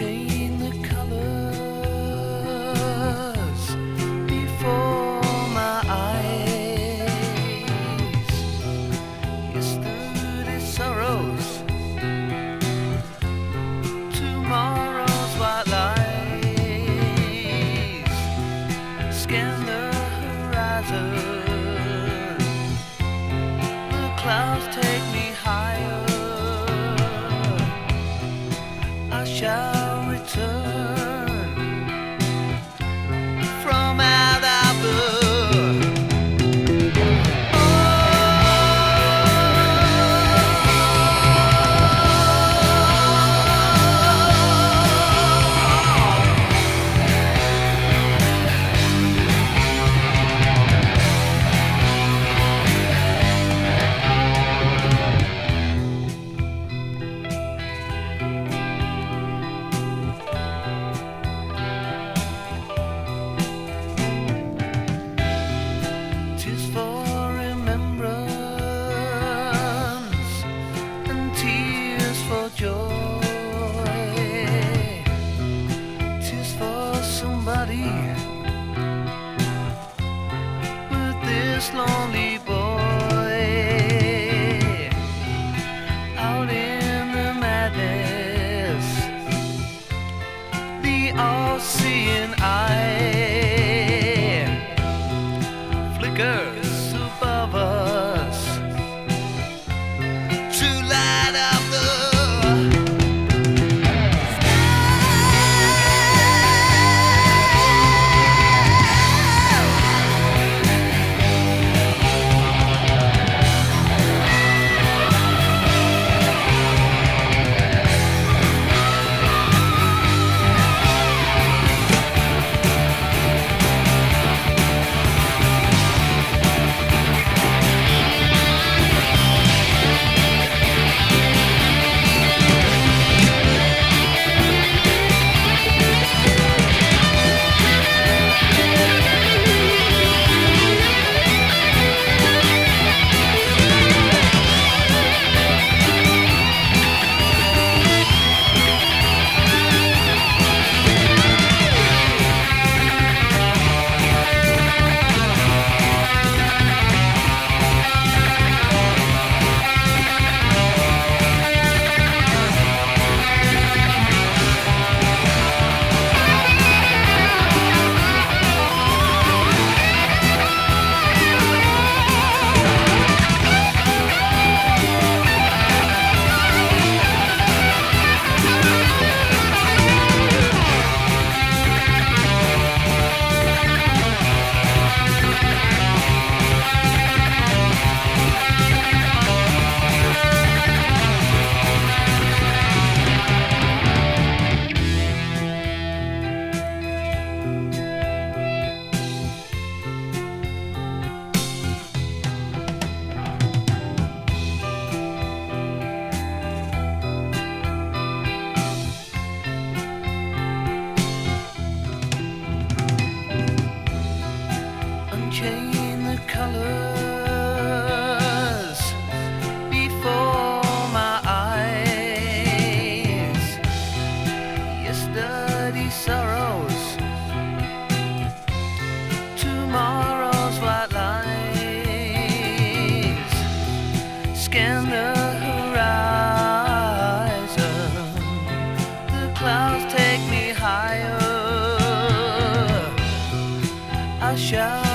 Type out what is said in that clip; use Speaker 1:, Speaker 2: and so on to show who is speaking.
Speaker 1: Unchain the colors before my eyes. Yesterday's sorrows, tomorrow's white lies. Scan the horizon, the clouds take me higher. I shall return from out of the with this lonely boy out in the madness, the all-seeing eye flickers above us to light up the unchain the colors before my eyes. Yesterday's sorrows, tomorrow's white lies. Scan the horizon, the clouds take me higher. I shall